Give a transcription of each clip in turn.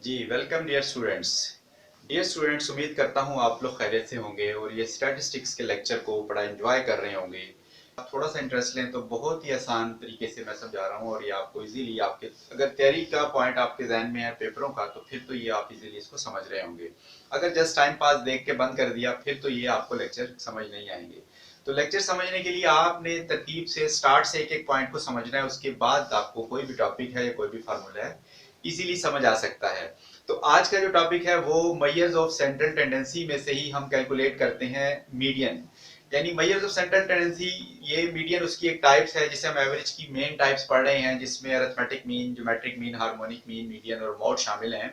जी welcome dear students. उम्मीद करता हूँ आप लोग खैरियत से होंगे और ये स्टैटिस्टिक्स के लेक्चर को बड़ा एंजॉय कर रहे होंगे। आप थोड़ा सा इंटरेस्ट लें तो बहुत ही आसान तरीके से मैं समझा रहा हूँ और ये आपको इजीली आपके अगर तैयारी का पॉइंट आपके जहन में है पेपरों का तो फिर तो ये आप इजीली इसको समझ रहे होंगे। अगर जस्ट टाइम पास देख के बंद कर दिया फिर तो ये आपको लेक्चर समझ नहीं आएंगे। तो लेक्चर समझने के लिए आपने तरतीब से स्टार्ट से एक एक पॉइंट को समझना है, उसके बाद आपको कोई भी टॉपिक है या कोई भी फार्मूला है इजीली समझ आ सकता है। तो आज का जो टॉपिक है वो मेजर्स ऑफ सेंट्रल टेंडेंसी में से ही हम कैलकुलेट करते हैं मीडियन। यानी मेजर्स ऑफ सेंट्रल टेंडेंसी, ये मीडियन उसकी एक टाइप्स है जिसे हम एवरेज की मेन टाइप्स पढ़ रहे हैं, जिसमें arithmetic mean, geometric mean, harmonic mean, median और मोड शामिल हैं।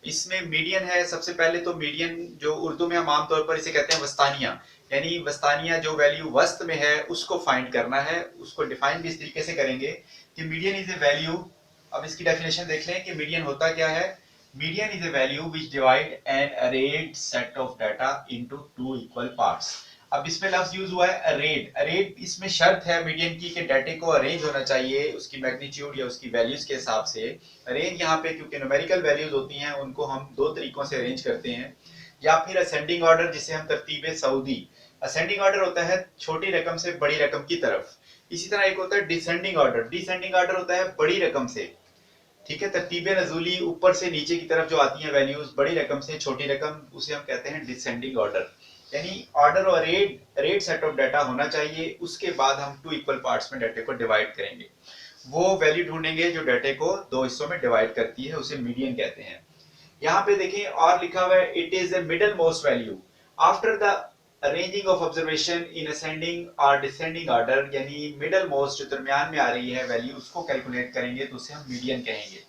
इसमें मीडियन है सबसे पहले तो मीडियन जो उर्दू में हम आमतौर पर इसे कहते हैं वस्तानिया, यानी वस्तानिया जो वैल्यू वस्त में है उसको फाइंड करना है। उसको डिफाइन भी इस तरीके से करेंगे कि मीडियन इज ए वैल्यू। अब इसकी डेफिनेशन देख लें कि मीडियन होता क्या है। Median is a value which divide an arrayed set of data into two equal parts. अब इसमें लफ्ज यूज हुआ है अरेड। अरेड इसमें शर्त है मीडियन की कि डाटे को अरेंज होना चाहिए उसकी मैग्नीट्यूड या उसकी वैल्यूज के हिसाब से। अरेंज यहाँ पे क्योंकि न्यूमेरिकल वैल्यूज होती हैं उनको हम दो तरीकों से अरेंज करते हैं, या फिर असेंडिंग ऑर्डर जिसे हम तरतीब सऊदी। असेंडिंग ऑर्डर होता है छोटी रकम से बड़ी रकम की तरफ। इसी तरह एक होता है डिसेंडिंग ऑर्डर। डिसेंडिंग ऑर्डर होता है बड़ी रकम से, ठीक है, तरतीब नजूली ऊपर से नीचे की तरफ जो आती हैं वैल्यूज बड़ी रकम से छोटी रकम, उसे हम कहते हैं डिसेंडिंग ऑर्डर। यानी ऑर्डर और रेट सेट ऑफ डाटा होना चाहिए, उसके बाद हम टू इक्वल पार्ट्स में डाटे को डिवाइड करेंगे। वो वैल्यू ढूंढेंगे जो डाटे को दो हिस्सों में डिवाइड करती है, उसे मीडियन कहते हैं। यहाँ पे देखें और लिखा हुआ है it is a middle most value after the arranging of observation in ascending और डिसेंडिंग ऑर्डर, यानी मिडल मोस्ट जो दरमियान में आ रही है वैल्यू उसको कैलकुलेट करेंगे तो उसे हम मीडियन कहेंगे।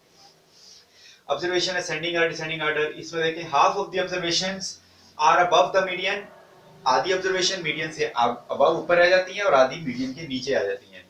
ऑब्जर्वेशन असेंडिंग और डिसेंडिंग ऑर्डर, इसमें देखें half of the observations are above the median. आधी ऑब्जर्वेशन मीडियन से अबव ऊपर आ जाती हैं और आधी मीडियन के नीचे आ जाती हैं।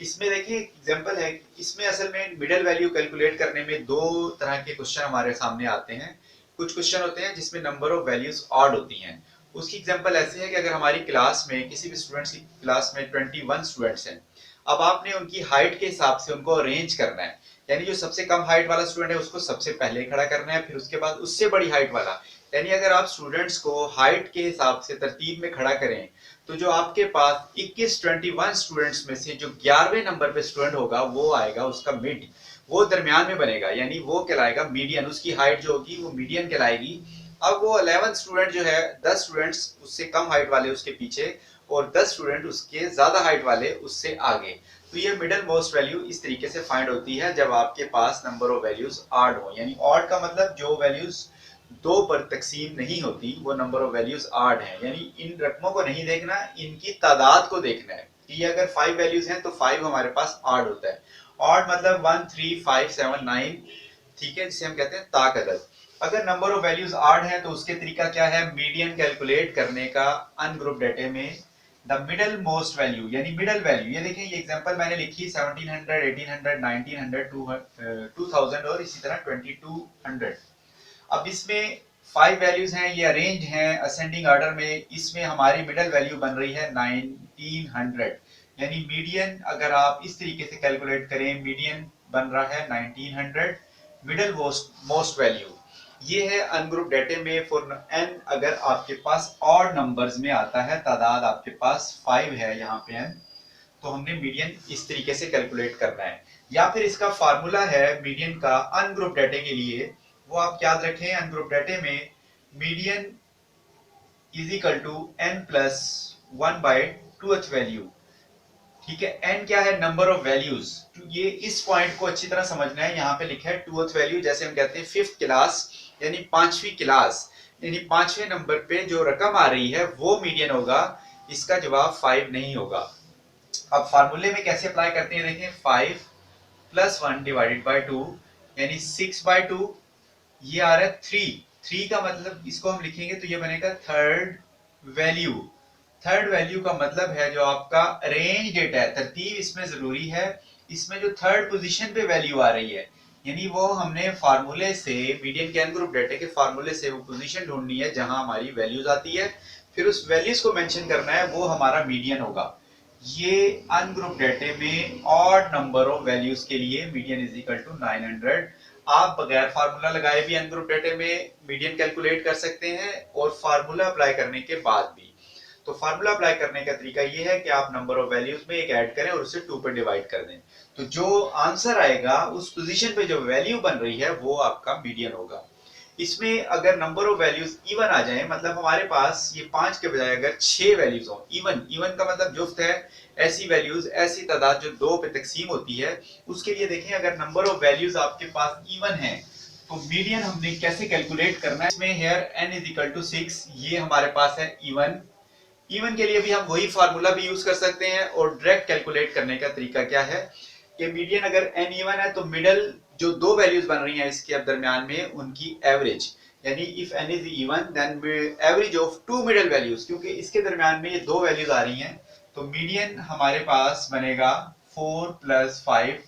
इसमें देखिए एग्जांपल है, इसमें असल में मिडिल वैल्यू कैलकुलेट करने में दो तरह के क्वेश्चन हमारे सामने आते हैं। कुछ क्वेश्चन होते हैं जिसमें नंबर ऑफ वैल्यूज ऑड होती हैं। उसकी एग्जांपल ऐसे है कि अगर हमारी क्लास में किसी भी स्टूडेंट्स की क्लास में 21 स्टूडेंट्स हैं, अब आपने उनकी हाइट के हिसाब से उनको अरेंज करना है। यानी जो सबसे कम हाइट वाला स्टूडेंट है उसको सबसे पहले खड़ा करना है, फिर उसके बाद उससे बड़ी हाइट वाला। यानी अगर आप स्टूडेंट्स को हाइट के हिसाब से तरतीब में खड़ा करें तो जो आपके पास 21 स्टूडेंट्स में से जो 11वें नंबर पे स्टूडेंट होगा वो आएगा उसका मिड, वो दरमियान में बनेगा, यानी वो कहलाएगा मीडियन। उसकी हाइट जो होगी वो मीडियन कहलाएगी। अब वो 11 स्टूडेंट जो है 10 स्टूडेंट्स उससे कम हाइट वाले उसके पीछे और 10 स्टूडेंट उसके ज्यादा हाइट वाले उससे आगे। तो ये मिडल मोस्ट वैल्यू इस तरीके से फाइंड होती है जब आपके पास नंबर ऑफ वैल्यूज ऑड हो। यानी ऑड का मतलब जो वैल्यूज दो पर तकसीम नहीं होती वो नंबर ऑफ वैल्यूज आड है। यानी इन रकमों को नहीं देखना, इनकी तादाद को देखना है कि ये अगर 5 वैल्यूज हैं तो 5 हमारे पास आड होता है। ऑड मतलब 1 3 5 7 9, ठीक है, जिसे हम कहते हैं ताक अदद। अगर नंबर ऑफ वैल्यूज आड है तो उसके तरीका क्या है मीडियन कैलकुलेट करने का। अनग्रुप डेटे में द मिडल मोस्ट वैल्यू यानी मिडल वैल्यू, ये देखें ये एग्जांपल मैंने लिखी 1700 1800 1900 2000 और इसी तरह 2200। अब इसमें 5 वैल्यूज हैं, ये अरेंज हैं असेंडिंग ऑर्डर में। इसमें हमारी मिडल वैल्यू बन रही है 1900। यानी मीडियन अगर आप इस तरीके से कैलकुलेट करें मीडियन बन रहा है 1900। मिडल मोस्ट वैल्यू ये है अनग्रुप डेटे में फॉर एन। अगर आपके पास ऑड नंबर्स में आता है, तादाद आपके पास 5 है यहाँ पे एन, तो हमने मीडियन इस तरीके से कैलकुलेट करना है। या फिर इसका फार्मूला है मीडियन का अनग्रुप डेटे के लिए, वो आप याद रखें अनग्रुप डेटे में median is equal to n plus 1 by 2th value. ठीक है, एन क्या है नंबर ऑफ वैल्यूज। तो ये इस पॉइंट को अच्छी तरह समझना है। यहाँ पे लिखा है 2th वैल्यू, जैसे हम कहते हैं 5th क्लास यानी 5वीं क्लास, यानी 5वें नंबर पे जो रकम आ रही है वो मीडियन होगा। इसका जवाब 5 नहीं होगा। अब फार्मूले में कैसे अप्लाई करते हैं देखें, 5 प्लस 1 डिवाइडेड बाय 2 यानी 6 बाय 2, ये आ रहा है 3 का मतलब इसको हम लिखेंगे तो ये बनेगा थर्ड वैल्यू। थर्ड वैल्यू का मतलब है जो आपका रेंज डेटा है, तरतीब इसमें जरूरी है। इसमें जो थर्ड पोजीशन पे वैल्यू आ रही है यानी वो हमने फार्मूले से मीडियन के अनग्रुप डेटा के फार्मूले से वो पोजीशन ढूंढनी है जहां हमारी वैल्यूज आती है, फिर उस वैल्यूज को मेंशन करना है, वो हमारा मीडियन होगा। ये अनग्रुप डेटे में ऑड नंबर ऑफ वैल्यूज के लिए मीडियन इज इक्वल टू 900। आप बगैर फार्मूला लगाए भी अनग्रुप डाटा में मीडियन कैलकुलेट कर सकते हैं और फार्मूला अप्लाई करने के बाद भी। तो फार्मूला अप्लाई करने का तरीका ये है कि आप नंबर ऑफ वैल्यूज में एक ऐड करें और उसे 2 पे डिवाइड कर दें। तो जो आंसर आएगा उस पोजीशन पे जो वैल्यू बन रही है वो आपका मीडियन होगा। इसमें अगर नंबर ऑफ वैल्यूज इवन आ जाए, मतलब हमारे पास ये 5 के बजाय अगर 6 वैल्यूज हो, इवन इवन का मतलब जुफ्त है, ऐसी वैल्यूज, ऐसी तादाद जो 2 पे तकसीम होती है, उसके लिए देखें अगर नंबर ऑफ वैल्यूज आपके पास इवन है तो मीडियन हमने कैसे कैलकुलेट करना है। इसमें here n is equal to 6, ये हमारे पास है इवन। इवन के लिए भी हम वही फार्मूला भी यूज कर सकते हैं और डायरेक्ट कैलकुलेट करने का तरीका क्या है कि मीडियन अगर n इवन है तो मिडल जो दो वैल्यूज बन रही हैं इसके दरमियान में उनकी एवरेज, यानी if n is even then average of two middle values, क्योंकि इसके दरमियान में ये दो वैल्यूज आ रही हैं तो मीडियन हमारे पास बनेगा 4 + 5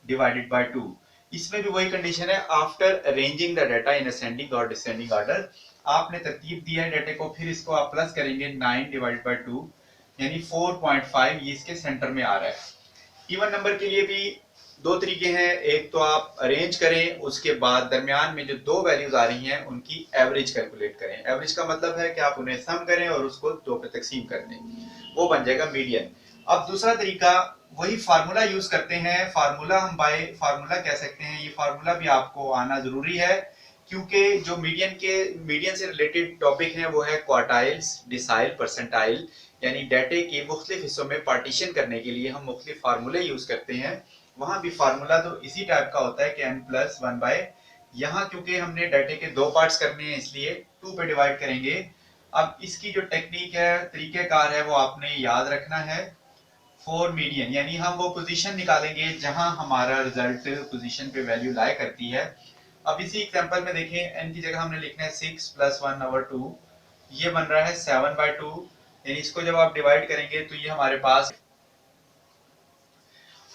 डिवाइडेड बाय 2। इसमें भी वही कंडीशन है, after arranging the data in ascending और डिसेंडिंग ऑर्डर। आपने तरतीब दिया है डाटा को, फिर इसको आप प्लस करेंगे 9 डिवाइडेड बाय 2 यानी 4.5, ये इसके सेंटर में आ रहा है। इवन नंबर के लिए भी दो तरीके हैं, एक तो आप अरेंज करें, उसके बाद दरमियान में जो दो वैल्यूज आ रही हैं उनकी एवरेज कैलकुलेट करें। एवरेज का मतलब है कि आप उन्हें सम करें और उसको दो पे तकसीम कर दें, वो बन जाएगा मीडियन। अब दूसरा तरीका वही फार्मूला यूज करते हैं, फार्मूला हम बाय फार्मूला कह सकते हैं। ये फार्मूला भी आपको आना जरूरी है क्योंकि जो मीडियन से रिलेटेड टॉपिक है वो है क्वार्टाइल्स, डिसाइल, परसेंटाइल, यानी डाटे के मुख्तलिफ हिस्सों में पार्टीशन करने के लिए हम मुख्तलिफ फार्मूले यूज करते हैं। वहां भी फार्मूला तो इसी टाइप का होता है कि n+1/, यहाँ क्योंकि हमने डाटे के दो पार्ट्स करने हैं इसलिए 2 पे डिवाइड करेंगे। अब इसकी जो टेक्निक है, तरीकेकार है, वो आपने याद रखना है। फॉर मीडियन यानी हम वो पोजीशन निकालेंगे जहां हमारा रिजल्ट पोजीशन पे वैल्यू लाई करती है। अब इसी एग्जांपल में देखें, n की जगह हमने लिखना है 6 + 1/2, ये बन रहा है 7/2, यानी इसको जब आप डिवाइड करेंगे तो ये हमारे पास,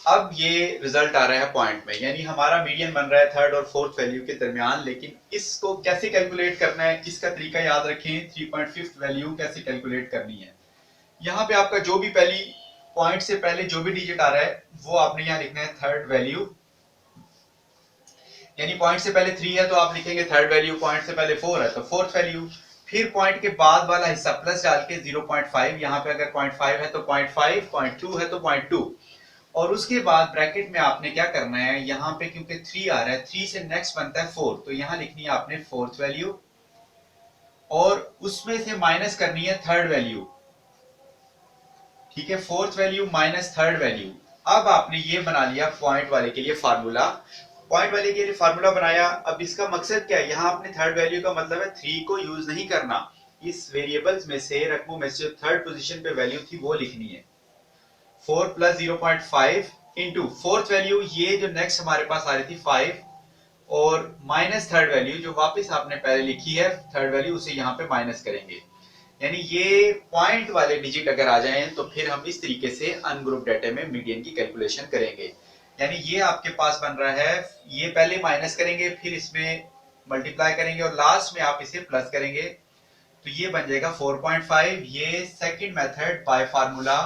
अब ये रिजल्ट आ रहा है पॉइंट में, यानी हमारा मीडियन बन रहा है थर्ड और फोर्थ वैल्यू के दरमियान। लेकिन इसको कैसे कैलकुलेट करना है, इसका तरीका याद रखें। 3.5 वैल्यू कैसे कैलकुलेट करनी है, यहाँ पे आपका जो भी पहली पॉइंट से पहले जो भी डिजिट आ रहा है वो आपने यहाँ लिखना है थर्ड वैल्यू, यानी पॉइंट से पहले 3 है तो आप लिखेंगे थर्ड वैल्यू, पॉइंट से पहले 4 है तो फोर्थ वैल्यू, फिर पॉइंट के बाद वाला हिस्सा प्लस डाल के 0.5, यहाँ पे अगर 0.5 है तो 0.5, 0.2 है तो 0.2, और उसके बाद ब्रैकेट में आपने क्या करना है, यहाँ पे क्योंकि 3 आ रहा है, 3 से नेक्स्ट बनता है 4, तो यहाँ लिखनी है आपने फोर्थ वैल्यू और उसमें से माइनस करनी है थर्ड वैल्यू। ठीक है, fourth value minus third value. अब आपने ये बना लिया पॉइंट वाले के लिए फार्मूला, पॉइंट वाले के लिए फार्मूला बनाया। अब इसका मकसद क्या है, यहाँ आपने थर्ड वैल्यू का मतलब है 3 को यूज नहीं करना, इस वेरिएबल्स में से, रकमों में से जो थर्ड पोजीशन पे वैल्यू थी वो लिखनी है। 4 + 0.5 इंटू फोर्थ वैल्यू, ये जो नेक्स्ट हमारे पास आ रही थी 5, और माइनस थर्ड वैल्यू जो वापस आपने पहले लिखी है थर्ड वैल्यू, उसे यहाँ पे माइनस करेंगे। यानी ये पॉइंट वाले डिजिट अगर आ जाएं तो फिर हम इस तरीके से अनग्रुप डाटा में मीडियन की कैलकुलेशन करेंगे। यानी ये आपके पास बन रहा है, ये पहले माइनस करेंगे, फिर इसमें मल्टीप्लाई करेंगे और लास्ट में आप इसे प्लस करेंगे, तो ये बन जाएगा 4.5। ये second method by formula.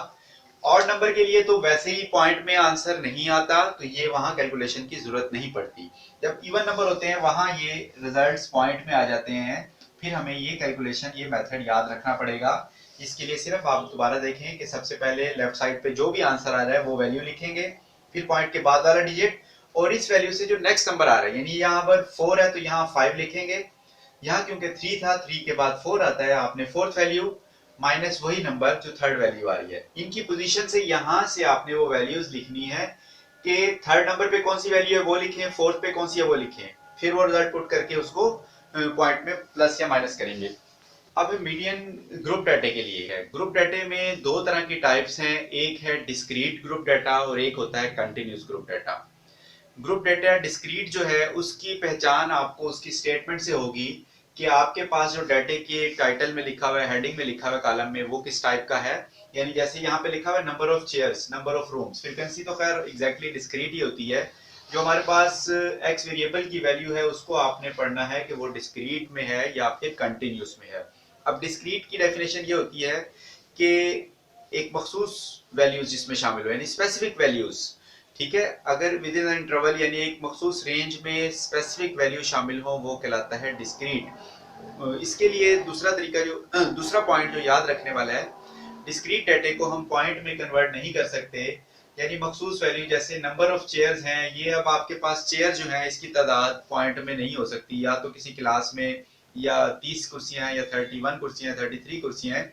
Odd number के लिए तो वैसे ही पॉइंट में आंसर नहीं आता तो ये वहां कैलकुलेशन की जरूरत नहीं पड़ती। जब इवन नंबर होते हैं वहां ये रिजल्ट्स पॉइंट में आ जाते हैं, फिर हमें ये कैलकुलेशन, ये मेथड याद रखना पड़ेगा। इसके लिए सिर्फ आप दोबारा देखें कि सबसे पहले लेफ्ट साइड पे जो भी आंसर आ रहा है वो वैल्यू लिखेंगे, फिर पॉइंट के बाद वाला डिजिट और इस वैल्यू से जो नेक्स्ट नंबर आ रहा है, यानी यहाँ पर 4 है तो यहाँ 5 लिखेंगे, यहाँ क्योंकि 3 था 3 के बाद 4 आता है, आपने फोर्थ वैल्यू माइनस वही नंबर जो थर्ड वैल्यू आ रही है, इनकी पोजीशन से यहाँ से आपने वो वैल्यूज लिखनी है कि थर्ड नंबर पे कौन सी वैल्यू है वो लिखें, फोर्थ पे कौन सी है वो लिखें, फिर वो रिजल्ट पुट करके उसको पॉइंट में प्लस या माइनस करेंगे। अब मीडियन ग्रुप डाटा के लिए है। ग्रुप डाटा में दो तरह की टाइप्स हैं, एक है डिस्क्रीट ग्रुप डाटा और एक होता है continuous group data. Group data discrete जो है उसकी पहचान आपको उसकी स्टेटमेंट से होगी कि आपके पास जो डाटे के टाइटल में लिखा हुआ है, हेडिंग में लिखा हुआ है कॉलम में, वो किस टाइप का है। यानी जैसे यहाँ पे लिखा हुआ है number of chairs, number of rooms, frequency तो खैर एग्जैक्टली डिस्क्रीट ही होती है। जो हमारे पास एक्स वेरिएबल की वैल्यू है उसको आपने पढ़ना है कि वो डिस्क्रीट में है या फिर कंटिन्यूस में है। अब डिस्क्रीट की डेफिनेशन ये होती है कि एक मखसूस वैल्यूज जिसमें शामिल हो, यानी स्पेसिफिक वैल्यूज। ठीक है। अगर विद इन इंटरवल यानी एक मखसूस रेंज में स्पेसिफिक वैल्यू शामिल हो वो कहलाता है डिस्क्रीट। इसके लिए दूसरा तरीका जो दूसरा पॉइंट जो याद रखने वाला है, डिस्क्रीट डेटा को हम पॉइंट में कन्वर्ट नहीं कर सकते, यानी मखसूस वैल्यू जैसे नंबर ऑफ चेयर्स हैं, ये अब आपके पास चेयर जो है इसकी तादाद पॉइंट में नहीं हो सकती, या तो किसी क्लास में या 30 कुर्सियां हैं या 31 कुर्सियां 33 कुर्सियां हैं,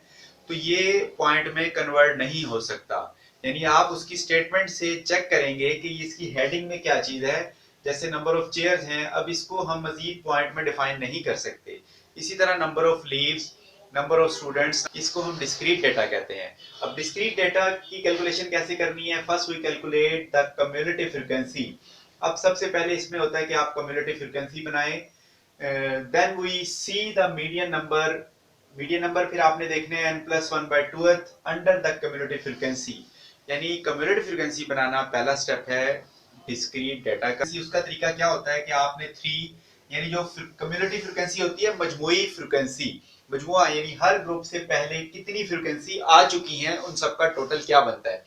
तो ये पॉइंट में कन्वर्ट नहीं हो सकता। यानी आप उसकी स्टेटमेंट से चेक करेंगे कि इसकी हेडिंग में क्या चीज है, जैसे नंबर ऑफ चेयर्स हैं, अब इसको हम मजीद पॉइंट में डिफाइन नहीं कर सकते। इसी तरह number of leaves, number of students, इसको हम डिस्क्रीट डेटा कहते हैं। अब डिस्क्रीट डेटा की कैलकुलेशन कैसे करनी है? First we calculate the cumulative frequency. अब सबसे पहले इसमें होता है कि आप कम्युलेटिव फ्रीक्वेंसी बनाएं, then we see the median number. Median number फिर आपने देखने हैं n+1/2th under the cumulative frequency. यानी कम्युलेटिव फ्रीक्वेंसी बनाना पहला स्टेप है डिस्क्रीट डेटा का। उसका तरीका क्या होता है कि आपने 3 यानी जो कम्युलेटिव फ्रीक्वेंसी होती है मजमूई फ्रीक्वेंसी, मजमुआ यानी हर ग्रुप से पहले कितनी फ्रीक्वेंसी आ चुकी हैं उन सबका टोटल क्या बनता है।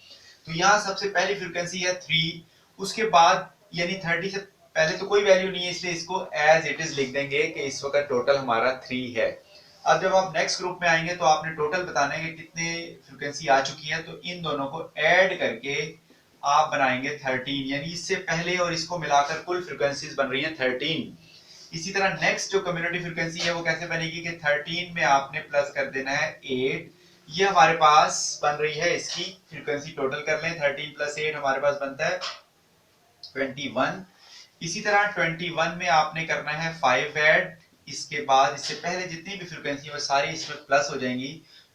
तो यहाँ सबसे पहली फ्रीक्वेंसी है 3, उसके बाद यानी 30 से पहले तो कोई वैल्यू नहीं है, इसलिए इसको एज इट इज लिख देंगे कि इस वक्त टोटल हमारा 3 है। अब जब आप नेक्स्ट ग्रुप में आएंगे तो आपने टोटल बताना है कि कितने फ्रीक्वेंसी आ चुकी है, तो इन दोनों को ऐड करके आप बनाएंगे 13, यानी इससे पहले और इसको मिलाकर कुल फ्रीक्वेंसीज बन रही हैं 13। इसी तरह नेक्स्ट जो कम्युनिटी फ्रीक्वेंसी है वो कैसे बनेगी कि 13 में आपने प्लस कर देना है 8, ये हमारे पास बन रही है इसकी फ्रीक्वेंसी। टोटल कर लें, 13 + 8 हमारे पास बनता है 21। इसी तरह 21 में आपने करना है 5 ऐड, इसके बाद इससे पहले जितनी भी फ्रीक्वेंसी है वो सारी इसमें प्लस हो जाएंगी,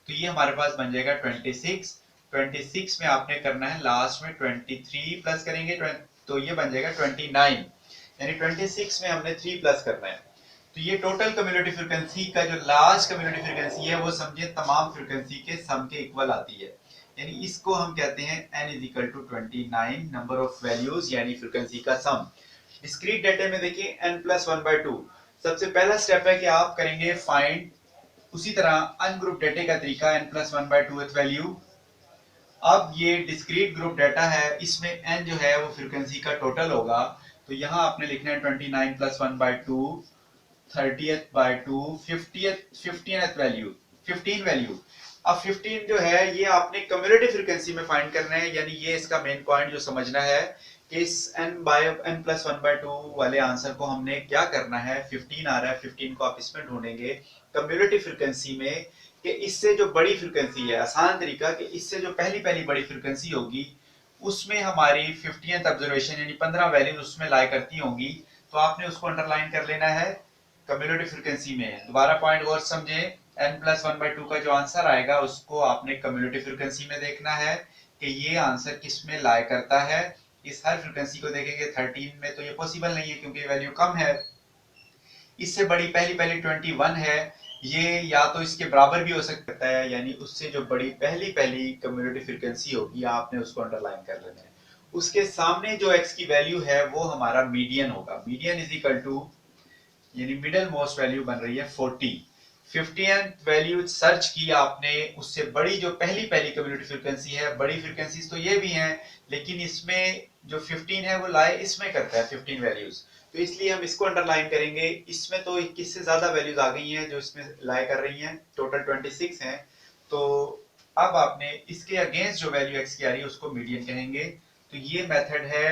तो ये हमारे पास बन जाएगा 26। 26 में आपने करना है लास्ट में 23 प्लस करेंगे तो ये बन जाएगा 29, यानी 26 में हमने 3 प्लस करना है। तो ये टोटल कम्युलेटिव फ्रीक्वेंसी का जो लास्ट कम्युलेटिव फ्रीक्वेंसी है वो समझे तमाम फ्रीक्वेंसी के सम के इक्वल आती है, यानी इसको हम कहते हैं n = 29 नंबर ऑफ वैल्यूज यानी फ्रीक्वेंसी का सम। डिस्क्रीट डेटा में देखिए n+1/2 सबसे पहला स्टेप है कि आप करेंगे फाइंड। उसी तरह अनग्रुप डेटा का तरीका n+1/2th वैल्यू। अब ये डिस्क्रीट ग्रुप डेटा है, इसमें n जो है वो फ्रीक्वेंसी का टोटल होगा, तो यहाँ आपने लिखना है 29 + 1/2, 30/2, 15th वैल्यू, 15 वैल्यू। अब 15 जो है ये आपने कम्युलेटिव फ्रीक्वेंसी में फाइंड करना है, यानी ये इसका मेन पॉइंट जो समझना है कि इस n+1/2 वाले आंसर को हमने क्या करना है। 15 आ रहा है, 15 को आप इसमें ढूंढेंगे कम्युलेटिव फ्रीक्वेंसी में कि इससे जो बड़ी फ्रीक्वेंसी है, आसान तरीका कि इससे जो पहली बड़ी फ्रीक्वेंसी होगी उसमें हमारी 50th ऑब्जर्वेशन यानी 15 वैल्यूज उसमें लाई करती होंगी, तो आपने उसको अंडरलाइन कर लेना है कम्युलेटिव फ्रीक्वेंसी में। दोबारा पॉइंट और समझे, n+1/2 का जो आंसर आएगा उसको आपने कम्युलेटिव फ्रीक्वेंसी में देखना है कि ये आंसर किस में लाई करता है। इस हर फ्रीक्वेंसी को देखेंगे 13 में तो ये पॉसिबल नहीं है क्योंकि वैल्यू कम है। इससे बड़ी पहली 21 है, ये या तो इसके बराबर भी हो सकता है, यानी उससे जो बड़ी पहली कम्युलेटिव फ्रीक्वेंसी होगी आपने उसको अंडरलाइन कर लेना है। उसके सामने जो x की वैल्यू है वो हमारा मीडियन होगा। मीडियन = यानी मिडिल मोस्ट वैल्यू बन रही है 40। 50th वैल्यू सर्च की आपने, उससे बड़ी जो पहली कम्युलेटिव फ्रीक्वेंसी है, बड़ी फ्रीक्वेंसीज तो ये भी हैं लेकिन इसमें जो 15 है वो लाई इसमें करता है 15 वैल्यूज, तो इसलिए हम इसको अंडरलाइन करेंगे। इसमें तो 21 से ज्यादा वैल्यूज आ गई हैं जो इसमें लाई कर रही हैं, टोटल 26 हैं। तो अब आपने इसके अगेंस्ट जो वैल्यू x की आ रही है उसको मीडियन कहेंगे। तो ये मेथड है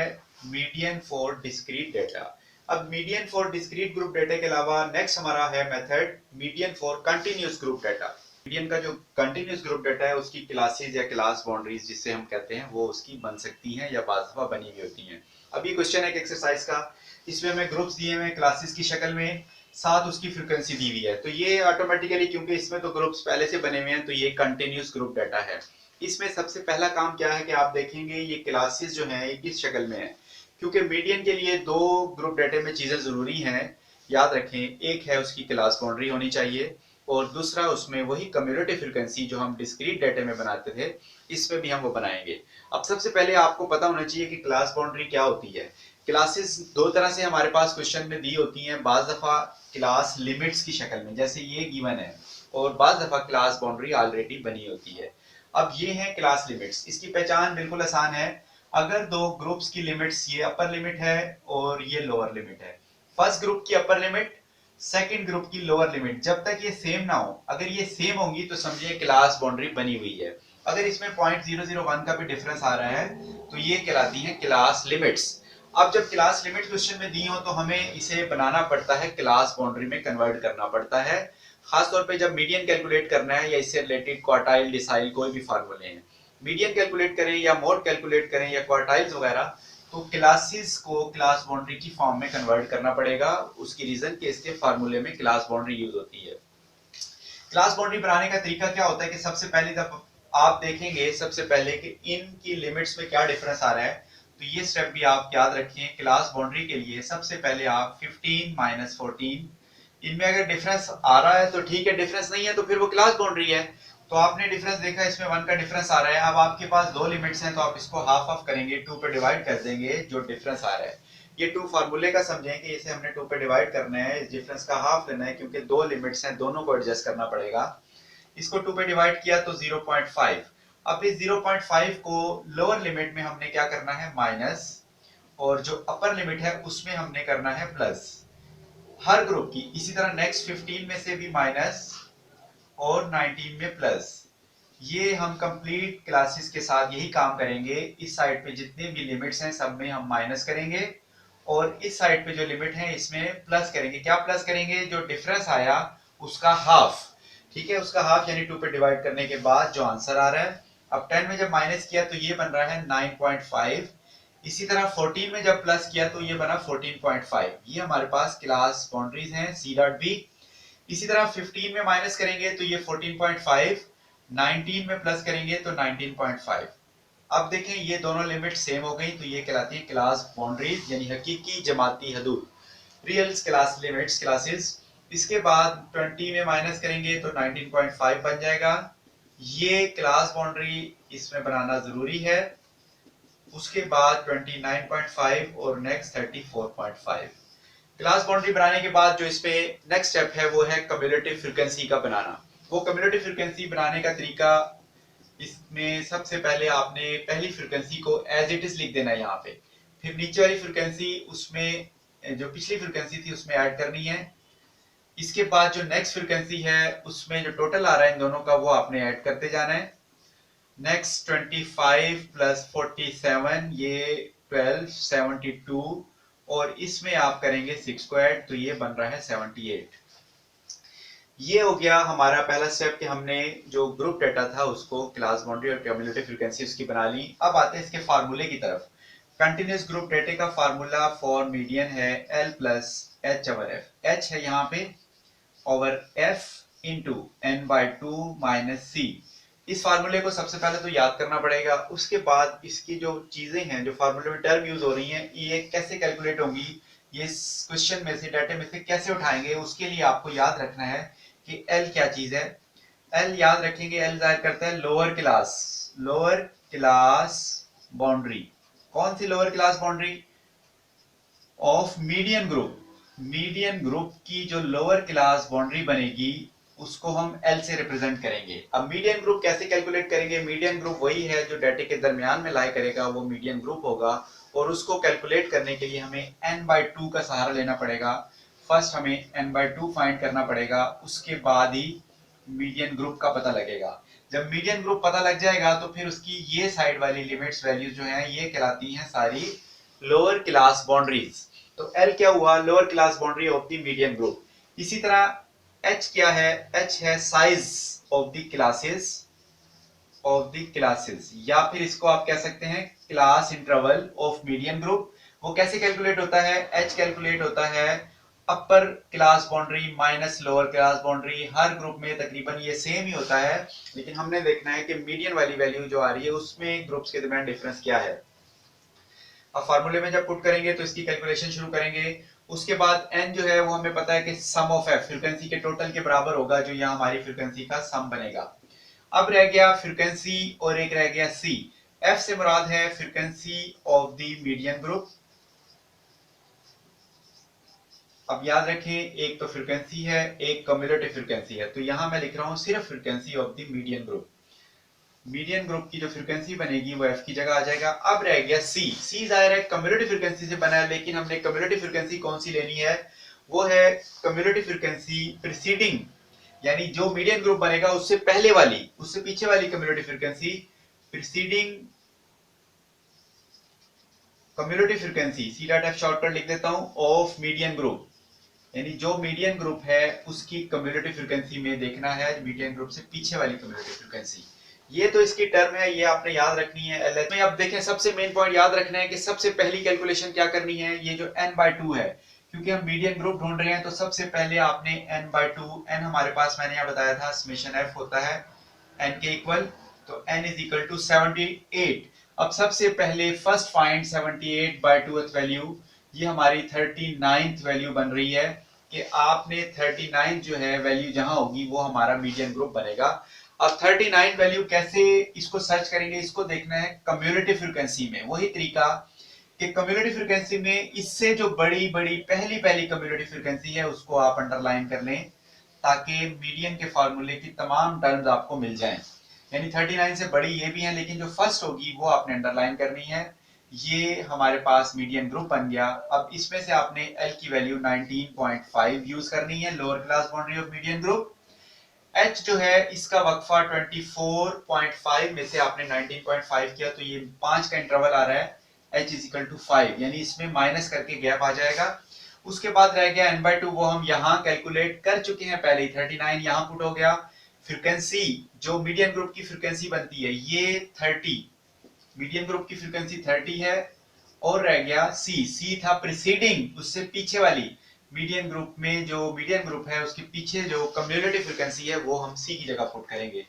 मीडियन फॉर डिस्क्रीट डेटा। अब median for discrete group data के अलावा नेक्स्ट हमारा है method median for continuous group data. Median का जो कंटिन्यूअस ग्रुप डेटा है उसकी क्लासेस या क्लास बाउंड्रीज जिससे हम कहते हैं वो उसकी बन सकती हैं या बाज़ दफा बनी हुई होती हैं। अब ये क्वेश्चन है एक एक्सरसाइज का, इसमें हमें ग्रुप्स दिए हुए क्लासेस की शक्ल में, साथ उसकी फ्रीक्वेंसी दी हुई है, तो ये ऑटोमेटिकली क्योंकि इसमें तो ग्रुप्स पहले से बने हुए हैं तो ये कंटिन्यूअस ग्रुप डेटा है। इसमें सबसे पहला काम क्या है कि आप देखेंगे ये क्लासेस जो हैं ये किस शक्ल में है, क्योंकि मीडियन के लिए 2 ग्रुप डेटा में चीजें जरूरी हैं, याद रखें। एक है उसकी क्लास बाउंड्री होनी चाहिए और दूसरा उसमें वही कम्युलेटिव फ्रीक्वेंसी जो हम डिस्क्रीट डेटा में बनाते थे इसमें भी हम वो बनाएंगे। अब सबसे पहले आपको पता होना चाहिए कि क्लास बाउंड्री क्या होती है। क्लासेस 2 तरह से हमारे पास क्वेश्चन में दी होती हैं, बाज दफा क्लास लिमिट्स की शक्ल में जैसे ये गिवन है, और बाज दफा क्लास बाउंड्री ऑलरेडी बनी होती है। अब ये है क्लास लिमिट्स, इसकी पहचान बिल्कुल आसान है। अगर दो ग्रुप्स की लिमिट्स, ये अपर लिमिट है और ये लोअर लिमिट है, फर्स्ट ग्रुप की अपर लिमिट, सेकंड ग्रुप की लोअर लिमिट, जब तक ये सेम ना हो, अगर ये सेम होंगी तो समझिए क्लास बाउंड्री बनी हुई है। अगर इसमें 0.001 का भी डिफरेंस आ रहा है तो ये कहलाती है क्लास लिमिट्स। अब जब क्लास लिमिट क्वेश्चन में दी हो तो हमें इसे बनाना पड़ता है, क्लास बाउंड्री में कन्वर्ट करना पड़ता है, खासतौर पे जब मीडियन कैलकुलेट करना है या इससे रिलेटेड क्वार्टाइल, डिसाइल, कोई भी फार्मूले हैं, मीडियन कैलकुलेट करें या मोड कैलकुलेट करें या क्वार्टाइल्स वगैरह, तो क्लासेस को क्लास बाउंड्री की फॉर्म में कन्वर्ट करना पड़ेगा। उसकी रीजन कि इसके फार्मूले में क्लास बाउंड्री यूज होती है। क्लास बाउंड्री बनाने का तरीका क्या होता है कि सबसे पहले जब आप देखेंगे सबसे पहले कि इनकी लिमिट्स में क्या डिफरेंस आ रहा है, तो ये स्टेप भी आप याद रखें। क्लास बाउंड्री के लिए सबसे पहले आप 15 माइनस 14, इनमें अगर डिफरेंस आ रहा है तो ठीक है, डिफरेंस नहीं है तो फिर वो क्लास बाउंड्री है। तो आपने डिफरेंस देखा, इसमें 1 का डिफरेंस आ रहा है। अब आपके पास दो लिमिट्स हैं तो आप इसको हाफ ऑफ करेंगे, 2 पे डिवाइड कर देंगे, जो डिफरेंस आ रहा है ये 2 फार्मूले का समझें कि इसे हमने 2 पे डिवाइड करना है, इस डिफरेंस का हाफ लेना है क्योंकि दो लिमिट्स हैं, दोनों को एडजस्ट करना पड़ेगा। इसको 2 पे डिवाइड किया तो 0.5। अब इस 0.5 को लोअर लिमिट में हमने क्या करना है, माइनस, और जो अपर लिमिट है उसमें हमने करना है प्लस, हर ग्रुप की। इसी तरह नेक्स्ट 15 में से भी माइनस और 19 में प्लस। ये हम कंप्लीट क्लासेस के साथ यही काम करेंगे। इस साइड पे जितने भी लिमिट्स हैं सब में हम माइनस करेंगे और इस साइड पे जो लिमिट है इसमें प्लस करेंगे। क्या प्लस करेंगे, जो डिफरेंस आया उसका हाफ, ठीक है, उसका हाफ, यानी 2 पे डिवाइड करने के बाद जो आंसर आ रहा है। अब 10 में जब माइनस किया तो ये बन रहा है 9.5। इसी तरह 14 में जब प्लस किया तो ये बना 14.5। ये हमारे पास क्लास बाउंड्रीज हैं सी डॉट बी। इसी तरह 15 में माइनस करेंगे तो ये 14.5, 19 में प्लस करेंगे तो 19.5। अब देखें ये दोनों लिमिट सेम हो गई तो ये कहलाती है क्लास बाउंड्रीज, यानी हकीकी जमाती हदूद, रियल क्लास लिमिट्स, क्लासेस। इसके बाद 20 में माइनस करेंगे तो 19.5 बन जाएगा। ये क्लास बाउंड्री इसमें बनाना जरूरी है। उसके बाद 29.5 और नेक्स्ट 34.5। क्लास बाउंड्री बनाने के बाद जो इस पे नेक्स्ट स्टेप है वो है कम्युलेटिव फ्रीक्वेंसी का बनाना। वो कम्युलेटिव फ्रीक्वेंसी बनाने का तरीका, इसमें सबसे पहले आपने पहली फ्रीक्वेंसी को एज इट इज लिख देना है यहाँ पे, फिर नीचे वाली फ्रीक्वेंसी उसमें जो पिछली फ्रीक्वेंसी थी उसमें ऐड करनी है। इसके बाद जो नेक्स्ट फ्रीक्वेंसी है उसमें जो टोटल आ रहा है इन दोनों का वो आपने ऐड करते जाना है। नेक्स्ट 25 प्लस 47, ये 12, 72, और इसमें आप करेंगे 6 को ऐड तो ये बन रहा है 78। ये हो गया हमारा पहला स्टेप कि हमने जो ग्रुप डेटा था उसको क्लास बाउंड्री और क्यूमुलेटिव फ्रीक्वेंसी उसकी बना ली। अब आते हैं इसके फार्मूले की तरफ। कंटिन्यूस ग्रुप डेटा का फार्मूला फॉर मीडियन है L plus H over F. H है यहाँ पे over F into N by two minus C. इस फार्मूले को सबसे पहले तो याद करना पड़ेगा, उसके बाद इसकी जो चीजें हैं, जो फार्मूले में टर्म यूज हो रही हैं, ये कैसे कैलकुलेट होंगी, ये क्वेश्चन में से, डाटा में से कैसे उठाएंगे, उसके लिए आपको याद रखना है कि एल क्या चीज है। एल याद रखेंगे, एल जाहिर करता है लोअर क्लास बाउंड्री। कौन सी lower class boundary, of median group. Median group की जो लोअर क्लास बाउंड्री बनेगी उसको हम एल से रिप्रेजेंट करेंगे। अब मीडियन ग्रुप कैसे कैलकुलेट करेंगे, मीडियन ग्रुप वही है जो डाटा के दरमियान में लाई करेगा, वो मीडियन ग्रुप होगा। और उसको कैलकुलेट करने के लिए हमें n बाई 2 का सहारा लेना पड़ेगा। फर्स्ट हमें n बाई 2 फाइंड करना पड़ेगा, उसके बाद ही मीडियन ग्रुप का पता लगेगा। जब मीडियन ग्रुप पता लग जाएगा तो फिर उसकी ये साइड वाली लिमिट्स वैल्यूज जो हैं ये कहलाती हैं सारी लोअर क्लास बाउंड्रीज। तो L क्या हुआ, lower class boundary of the median group. इसी तरह H क्या है, H है साइज ऑफ द क्लासेस, या फिर इसको आप कह सकते हैं class interval of median group. वो कैसे कैलकुलेट होता है, H कैलकुलेट होता है upper class boundary minus lower class boundary. हर ग्रुप में तकरीबन ये सेम ही होता है, लेकिन हमने देखना है कि मीडियन वाली वैल्यू जो आ रही है उसमें ग्रुप्स के दरमियान डिफरेंस क्या है। अब फार्मूले में जब पुट करेंगे तो इसकी कैलकुलेशन शुरू करेंगे। उसके बाद n जो है वो हमें पता है कि सम ऑफ f, फ्रीक्वेंसी के टोटल के बराबर होगा, जो यहाँ हमारी फ्रीक्वेंसी का सम बनेगा। अब रह गया फ्रीक्वेंसी और एक रह गया c। f से मुराद है frequency of the median group. अब याद रखें एक तो फ्रीक्वेंसी है, एक कम्युलेटिव फ्रीक्वेंसी है, तो यहां मैं लिख रहा हूं सिर्फ frequency of the median group. Median group की जो फ्रीक्वेंसी बनेगी वो एफ की जगह आ जाएगा। अब रह गया सी। सी जाहिर है कम्युलेटिव फ्रीक्वेंसी से बना है, लेकिन हमने कम्युलेटिव फ्रीक्वेंसी कौन सी लेनी है? वो है कम्युलेटिव फ्रीक्वेंसी प्रीसीडिंग, यानी जो मीडियन ग्रुप बनेगा उससे पहले वाली, उससे पीछे वाली cumulative frequency, preceding cumulative frequency, C dot F shortcut लिख देता हूं, ऑफ मीडियन ग्रुप, यानी जो मीडियन ग्रुप है उसकी कम्युलेटिव फ्रीक्वेंसी में देखना है मीडियन ग्रुप से पीछे वाली कम्युलेटिव फ्रीक्वेंसी। ये तो इसकी टर्म है, ये आपने याद रखनी है एल एच में। अब देखें सबसे मेन पॉइंट याद रखना है कि सबसे पहली कैलकुलेशन क्या करनी है, ये जो n/2 है, क्योंकि हम मीडियन ग्रुप ढूंढ रहे हैं तो सबसे पहले आपने n/2, n हमारे पास मैंने यहाँ बताया था समेशन f होता है n के इक्वल, तो n इज इक्वल टू 78। अब सबसे पहले फर्स्ट फाइंड 78/2th वैल्यू, ये हमारी 39th वैल्यू बन रही है कि आपने 39 जो है वैल्यू जहां होगी वो हमारा मीडियन ग्रुप बनेगा। अब 39 वैल्यू कैसे इसको सर्च करेंगे, इसको देखना है कम्युलेटिव फ्रीक्वेंसी में। वही तरीका कि कम्युलेटिव फ्रीक्वेंसी में इससे जो बड़ी बड़ी पहली पहली कम्युलेटिव फ्रीक्वेंसी है उसको आप अंडरलाइन कर लें, ताकि मीडियन के फार्मूले की तमाम टर्म्स आपको मिल जाएं। यानी 39 से बड़ी ये भी है, लेकिन जो फर्स्ट होगी वो आपने अंडरलाइन करनी है। ये हमारे पास मीडियन ग्रुप बन गया। अब इसमें से आपने L की वैल्यू 19.5 यूज करनी है, lower class boundary of median group. H जो है इसका वक्फा 24.5 में से आपने 19.5 किया, तो ये 5 का इंटरवल आ रहा है, H इज इक्वल टू 5, यानी इसमें माइनस करके गैप आ जाएगा। उसके बाद रह गया n/2, वो हम यहाँ कैलकुलेट कर चुके हैं पहले ही, 39 यहाँ पुट हो गया। फ्रीक्वेंसी जो मीडियन ग्रुप की फ्रीक्वेंसी बनती है ये 30, मीडियन ग्रुप की फ्रीक्वेंसी 30 है। और रह गया सी। सी था प्रीसीडिंग, उससे पीछे वाली मीडियन ग्रुप में, जो मीडियन ग्रुप है उसके पीछे जो कम्युलेटिव फ्रीक्वेंसी है वो हम सी की जगह पुट करेंगे।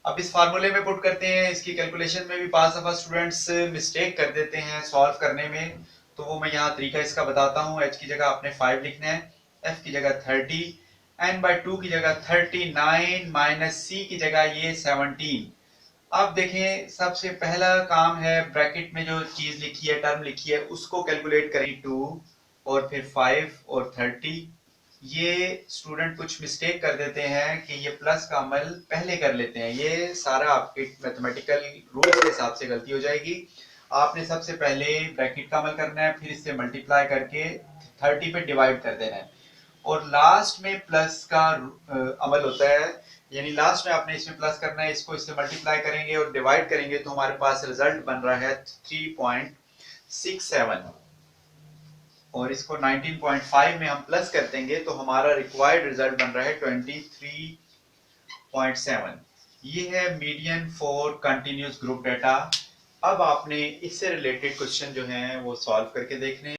अब इस फार्मूले में पुट करते हैं। इसकी कैलकुलेशन में भी पास दफा स्टूडेंट्स मिस्टेक कर देते हैं सॉल्व करने में, तो वो मैं यहाँ तरीका इसका बताता हूँ। एच की जगह आपने 5 लिखना है, एफ की जगह 30, n/2 की जगह 39 माइनस सी की जगह ये 17। अब देखें सबसे पहला काम है ब्रैकेट में जो चीज लिखी है, टर्म लिखी है, उसको कैलकुलेट करें 2 और फिर 5 और 30। ये स्टूडेंट कुछ मिस्टेक कर देते हैं कि ये प्लस का अमल पहले कर लेते हैं, ये सारा आपके मैथमेटिकल रूल के हिसाब से गलती हो जाएगी। आपने सबसे पहले ब्रैकेट का अमल करना है, फिर इससे मल्टीप्लाई करके 30 पे डिवाइड कर देना है, और लास्ट में प्लस का अमल होता है, यानी लास्ट में आपने इसमें प्लस करना है, इसको इससे मल्टीप्लाई करेंगे और डिवाइड करेंगे तो हमारे पास रिजल्ट बन रहा है 3.67, और इसको 19.5 में हम प्लस कर देंगे तो हमारा रिक्वायर्ड रिजल्ट बन रहा है 23.7। ये है median for continuous group data. अब आपने इससे रिलेटेड क्वेश्चन जो हैं वो सॉल्व करके देखने हैं।